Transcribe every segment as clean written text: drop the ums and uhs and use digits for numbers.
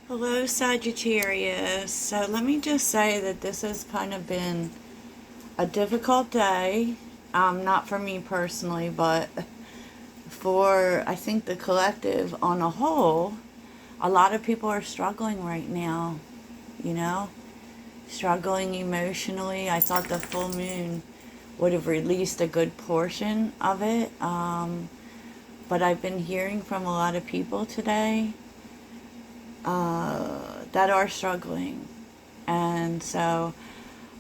Hello, Sagittarius. So let me just say that this has kind of been a difficult day. Not for me personally, but for, I think, the collective on a whole. A lot of people are struggling right now, you know? Struggling emotionally. I thought the full moon would have released a good portion of it. But I've been hearing from a lot of people today that are struggling. And so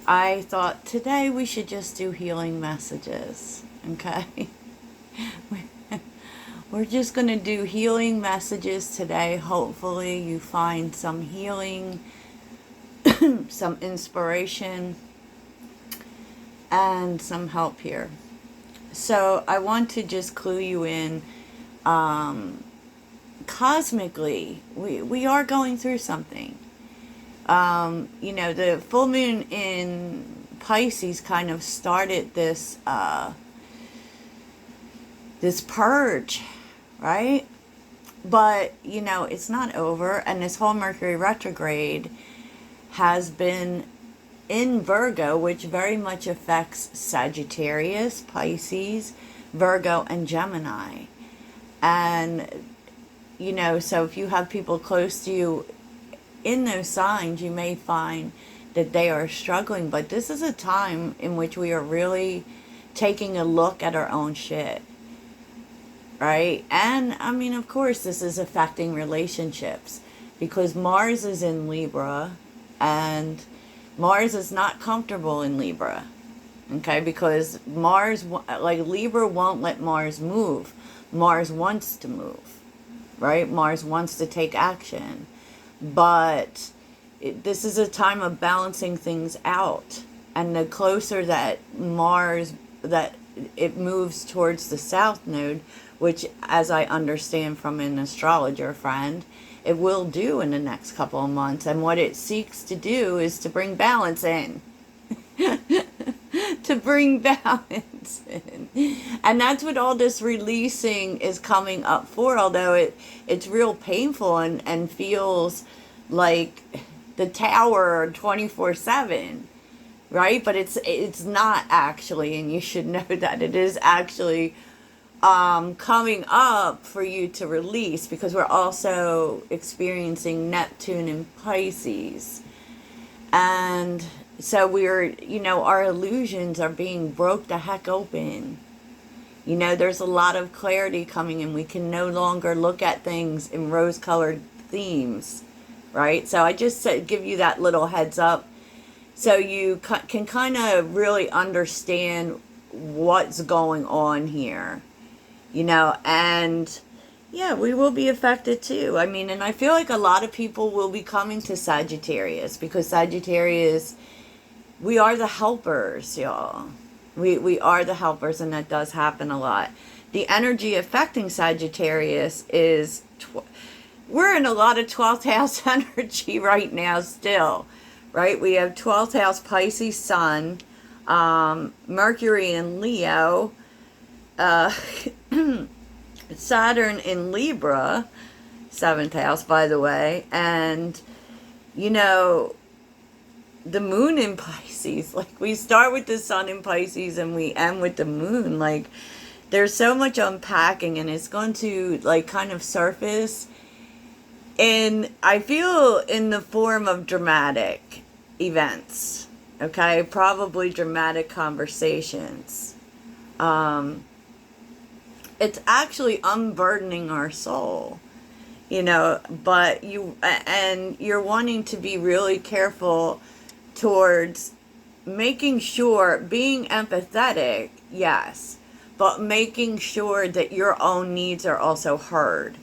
I thought today we should just do healing messages, okay? We're just going to do healing messages today. Hopefully you find some healing, some inspiration, and some help here. So I want to just clue you in. Cosmically, we are going through something. The full moon in Pisces kind of started this this purge, right? But, it's not over, and this whole Mercury retrograde has been in Virgo, which very much affects Sagittarius, Pisces, Virgo, and Gemini. And so if you have people close to you in those signs, you may find that they are struggling. But this is a time in which we are really taking a look at our own shit, right? And, of course, this is affecting relationships because Mars is in Libra, and Mars is not comfortable in Libra, okay? Because Mars, like Libra won't let Mars move. Mars wants to move, right? Mars wants to take action. But this is a time of balancing things out. And the closer that that it moves towards the south node, which, as I understand from an astrologer friend, it will do in the next couple of months. And what it seeks to do is to bring balance in. To bring balance in. And that's what all this releasing is coming up for, although it's real painful and feels like the tower 24/7, right? But it's not actually, and you should know that it is actually coming up for you to release, because we're also experiencing Neptune in Pisces. And so our illusions are being broke the heck open. There's a lot of clarity coming in. We can no longer look at things in rose-colored themes, right? So I just give you that little heads up so you can kind of really understand what's going on here, and yeah, we will be affected too. And I feel like a lot of people will be coming to Sagittarius because Sagittarius, we are the helpers, y'all. We are the helpers, and that does happen a lot. The energy affecting Sagittarius is, we're in a lot of 12th house energy right now still, right? We have 12th house Pisces Sun, Mercury in Leo, Saturn in Libra, 7th house, by the way, and, the moon in Pisces. Like, we start with the sun in Pisces and we end with the moon. Like, there's so much unpacking, and it's going to, kind of surface I feel, in the form of dramatic events, okay? Probably dramatic conversations. It's actually unburdening our soul, but you're wanting to be really careful towards making sure, being empathetic, yes, but making sure that your own needs are also heard,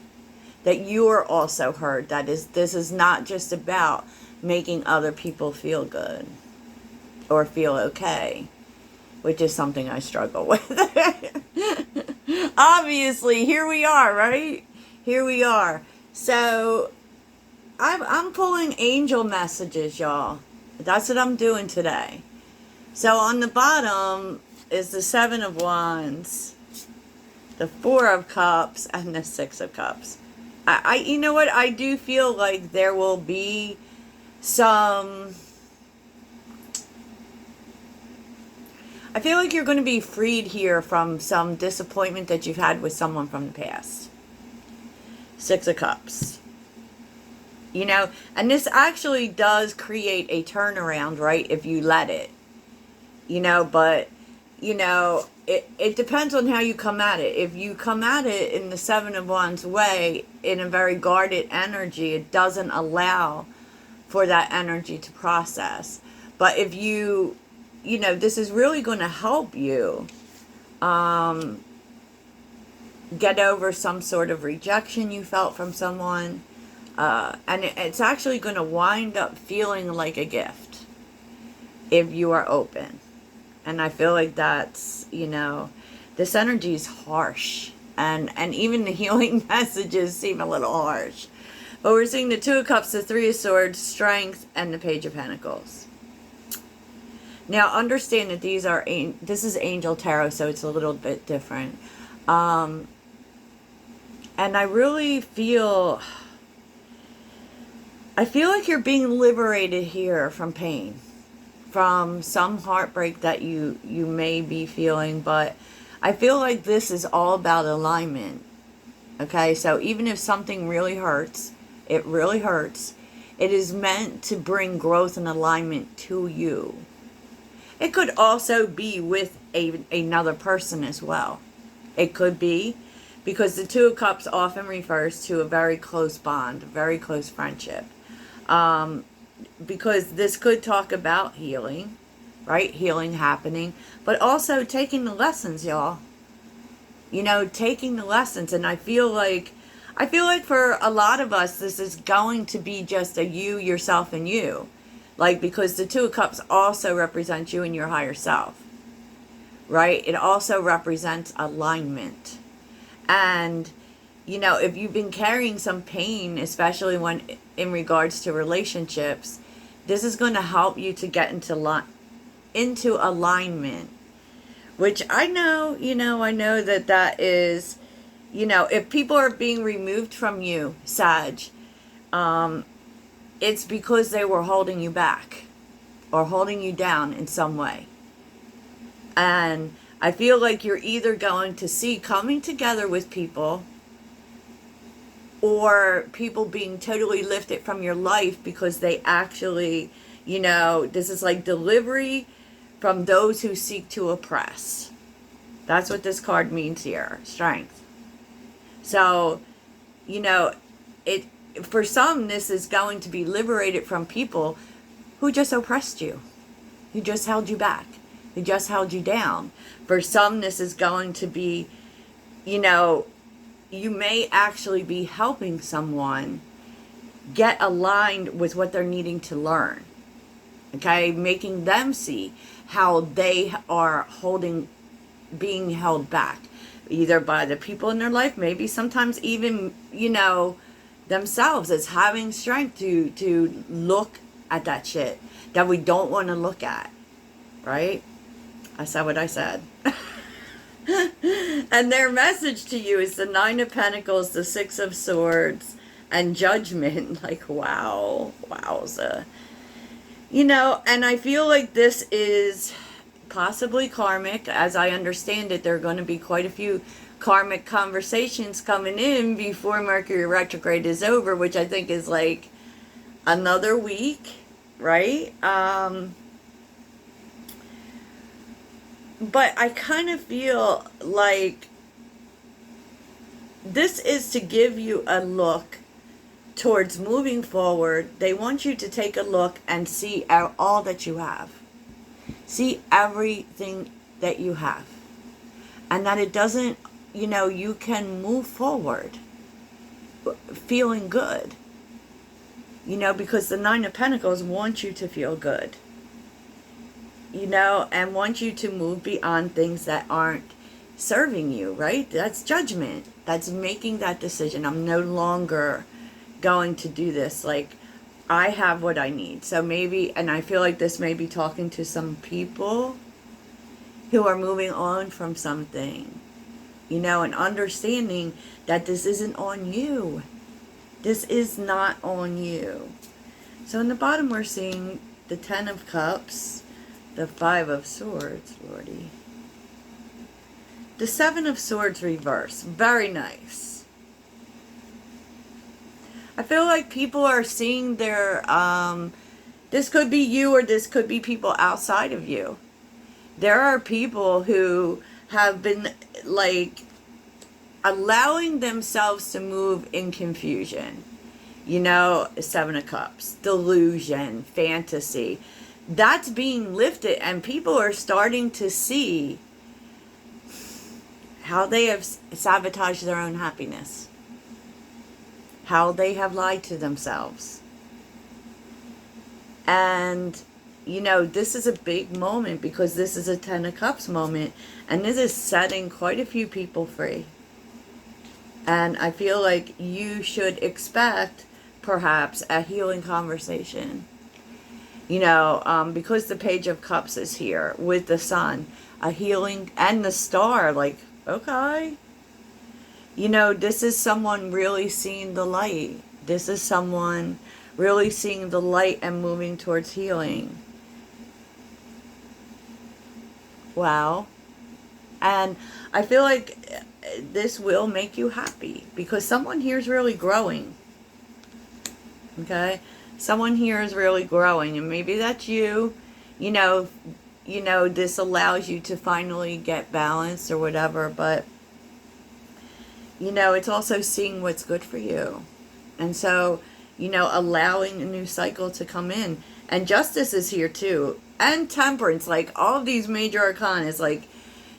that you are also heard. This is not just about making other people feel good or feel okay, which is something I struggle with. Obviously, here we are, right? Here we are. So I'm pulling angel messages, y'all. That's what I'm doing today. So on the bottom is the 7 of Wands, the 4 of Cups, and the 6 of Cups. You know what? I do feel like there will be some... I feel like you're going to be freed here from some disappointment that you've had with someone from the past. Six of Cups. You know, and this actually does create a turnaround, right? If you let it. You know, but, you know, it depends on how you come at it. If you come at it in the Seven of Wands way, in a very guarded energy, it doesn't allow for that energy to process. But if you know, this is really going to help you get over some sort of rejection you felt from someone. And it's actually going to wind up feeling like a gift if you are open. And I feel like that's, you know, this energy is harsh. And even the healing messages seem a little harsh. But we're seeing the Two of Cups, the Three of Swords, Strength, and the Page of Pentacles. Now, understand that this is Angel Tarot, so it's a little bit different. And I really feel... I feel like you're being liberated here from pain. From some heartbreak that you may be feeling. But I feel like this is all about alignment. Okay, so even if something really hurts, it really hurts, it is meant to bring growth and alignment to you. It could also be with another person as well. It could be, because the Two of Cups often refers to a very close bond, a very close friendship. Because this could talk about healing, right? Healing happening, but also taking the lessons, y'all. You know, taking the lessons. And I feel like for a lot of us, this is going to be just a you, yourself, and you. Like, because the Two of Cups also represents you and your higher self, right? It also represents alignment. And, you know, if you've been carrying some pain, especially when in regards to relationships, this is going to help you to get into alignment. Which I know, you know, I know that is, you know, if people are being removed from you, Sag, it's because they were holding you back or holding you down in some way. And I feel like you're either going to see coming together with people, or people being totally lifted from your life because they actually, you know, this is like delivery from those who seek to oppress. That's what this card means here, Strength. So, you know, for some, this is going to be liberated from people who just oppressed you, who just held you back, who just held you down. For some, this is going to be, you know, you may actually be helping someone get aligned with what they're needing to learn. Okay, making them see how they are being held back, either by the people in their life, maybe sometimes even, you know, themselves, as having strength to look at that shit that we don't want to look at, right? I said what I said. And their message to you is the Nine of Pentacles, the Six of Swords, and Judgment. Like, wow, wowza. You know, and I feel like this is possibly karmic. As I understand it, there are going to be quite a few karmic conversations coming in before Mercury retrograde is over, which I think is like another week, right? But I kind of feel like this is to give you a look towards moving forward. They want you to take a look and see all that you have. See everything that you have. And that it doesn't, you know, you can move forward feeling good. You know, because the Nine of Pentacles wants you to feel good. You know, and want you to move beyond things that aren't serving you, right? That's judgment. That's making that decision. I'm no longer going to do this. Like, I have what I need. So maybe, and I feel like this may be talking to some people who are moving on from something, you know, and understanding that this isn't on you. This is not on you. So in the bottom we're seeing the Ten of Cups, the Five of Swords, Lordy. The Seven of Swords reverse. Very nice. I feel like people are seeing their, this could be you or this could be people outside of you. There are people who have been, like, allowing themselves to move in confusion. You know, Seven of Cups, delusion, fantasy. That's being lifted, and people are starting to see how they have sabotaged their own happiness. How they have lied to themselves. And, you know, this is a big moment because this is a Ten of Cups moment. And this is setting quite a few people free. And I feel like you should expect, perhaps, a healing conversation. You know, because the Page of Cups is here with the Sun. A healing and the Star. Like, okay. You know, this is someone really seeing the light. This is someone really seeing the light and moving towards healing. Wow. And I feel like this will make you happy because someone here is really growing. Okay? Someone here is really growing, and maybe that's you. You know, this allows you to finally get balance or whatever, but you know, it's also seeing what's good for you. And so, you know, allowing a new cycle to come in. And Justice is here too. And Temperance. Like, all of these major arcana is like,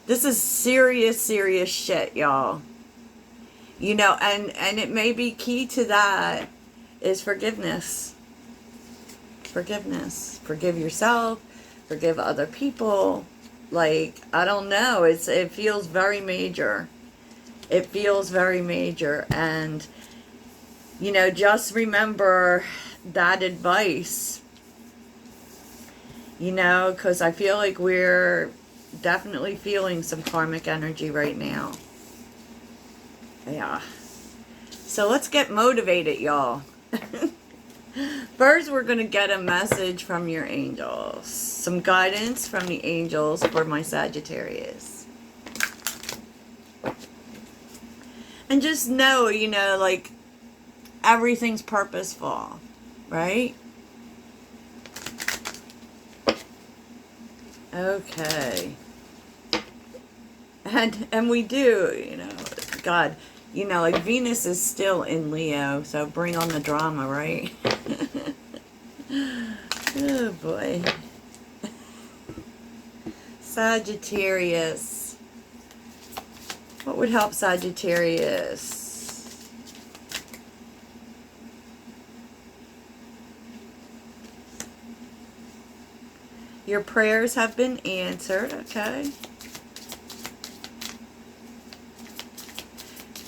this is serious, serious shit, y'all. You know, and it may be key to that is forgiveness. Forgiveness. Forgive yourself. Forgive other people. Like, I don't know. It feels very major. It feels very major. And, you know, just remember that advice. You know, because I feel like we're definitely feeling some karmic energy right now. Yeah. So let's get motivated, y'all. First, we're going to get a message from your angels. Some guidance from the angels for my Sagittarius. And just know, you know, like, everything's purposeful, right? Okay. And we do, you know, God, you know, like Venus is still in Leo, so bring on the drama, right? Oh, boy. Sagittarius. What would help Sagittarius? Your prayers have been answered, okay?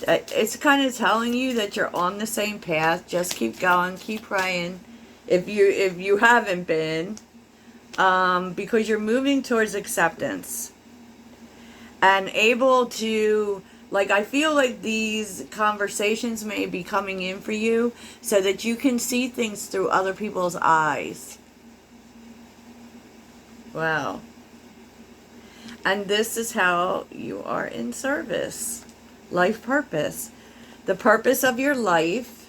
It's kind of telling you that you're on the same path. Just keep going, keep praying. If you haven't been, because you're moving towards acceptance. And able to, like, I feel like these conversations may be coming in for you so that you can see things through other people's eyes. Wow. And this is how you are in service. Life purpose. The purpose of your life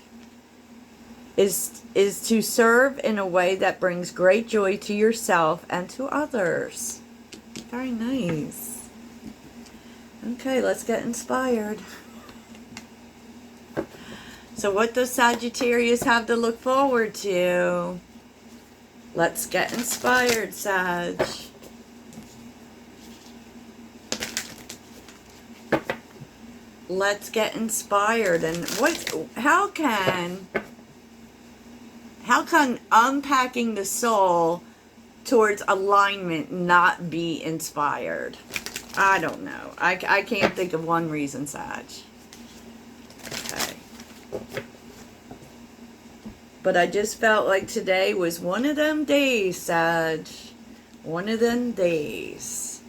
is to serve in a way that brings great joy to yourself and to others. Very nice. Okay, let's get inspired. So what does Sagittarius have to look forward to? Let's get inspired, Sag. Let's get inspired. And how can unpacking the soul towards alignment not be inspired? I don't know. I can't think of one reason, Sag. Okay. But I just felt like today was one of them days, Sag. One of them days.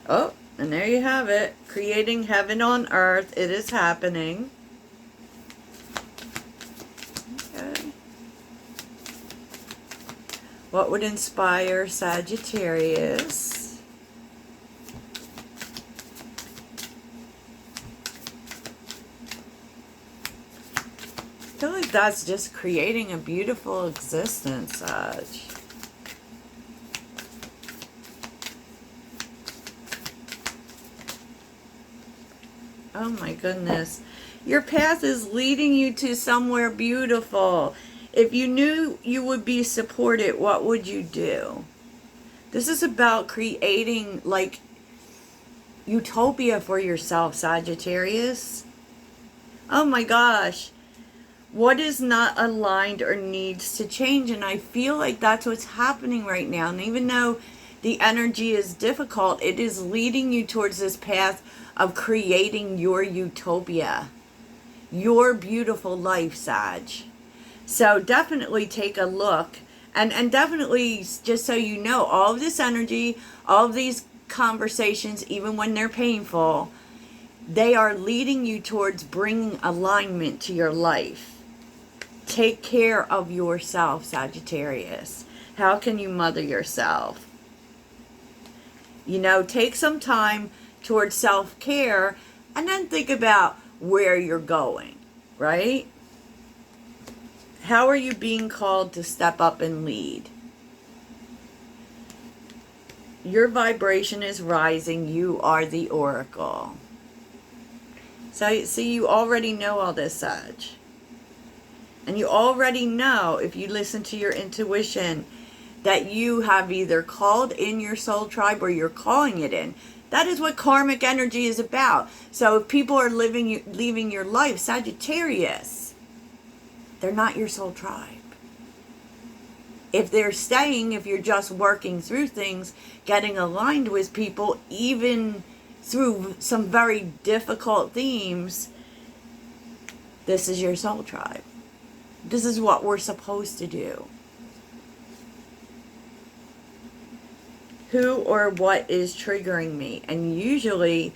Oh, and there you have it. Creating heaven on earth. It is happening. What would inspire Sagittarius? I feel like that's just creating a beautiful existence, Sag. Oh my goodness. Your path is leading you to somewhere beautiful. If you knew you would be supported, what would you do? This is about creating like utopia for yourself, Sagittarius. Oh my gosh. What is not aligned or needs to change? And I feel like that's what's happening right now. And even though the energy is difficult, it is leading you towards this path of creating your utopia, your beautiful life, Sag. So definitely take a look, and definitely, just so you know, all of this energy, all of these conversations, even when they're painful, they are leading you towards bringing alignment to your life. Take care of yourself, Sagittarius. How can you mother yourself? You know, take some time towards self-care, and then think about where you're going, right? How are you being called to step up and lead? Your vibration is rising. You are the oracle. So, see, you already know all this, Sag. And you already know, if you listen to your intuition, that you have either called in your soul tribe or you're calling it in. That is what karmic energy is about. So if people are leaving your life, Sagittarius, they're not your soul tribe. If they're staying, if you're just working through things, getting aligned with people, even through some very difficult themes, this is your soul tribe. This is what we're supposed to do. Who or what is triggering me? And usually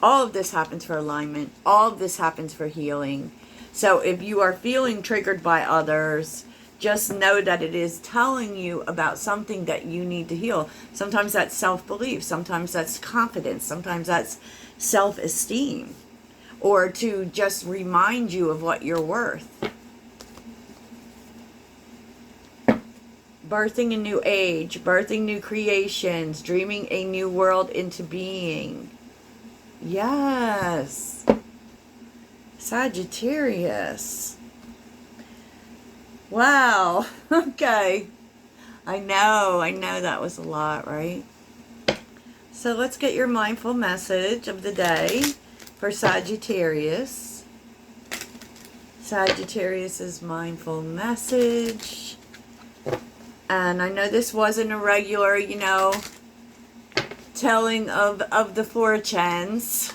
all of this happens for alignment. All of this happens for healing. So if you are feeling triggered by others, just know that it is telling you about something that you need to heal. Sometimes that's self-belief. Sometimes that's confidence. Sometimes that's self-esteem. Or to just remind you of what you're worth. Birthing a new age, birthing new creations, dreaming a new world into being. Yes. Sagittarius. Wow. Okay. I know that was a lot, right? So let's get your mindful message of the day for Sagittarius. Sagittarius's mindful message. And I know this wasn't a regular, you know, telling of the fortunes.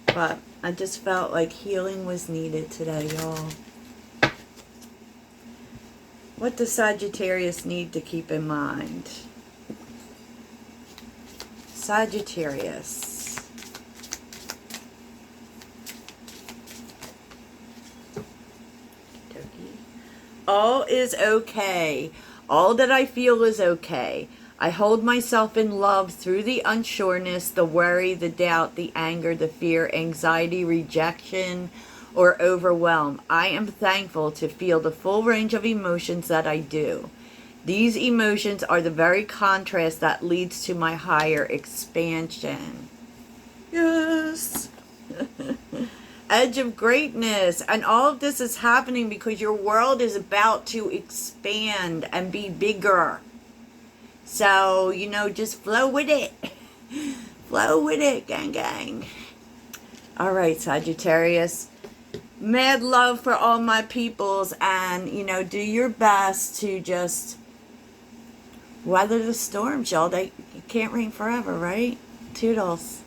But I just felt like healing was needed today, y'all. What does Sagittarius need to keep in mind? Sagittarius. All is okay. All that I feel is okay. I hold myself in love through the unsureness, the worry, the doubt, the anger, the fear, anxiety, rejection, or overwhelm. I am thankful to feel the full range of emotions that I do. These emotions are the very contrast that leads to my higher expansion. Yes. Edge of greatness. And all of this is happening because your world is about to expand and be bigger. So, you know, just flow with it. Flow with it, gang, gang. All right, Sagittarius. Mad love for all my peoples. And, you know, do your best to just weather the storms, y'all. It can't rain forever, right? Toodles.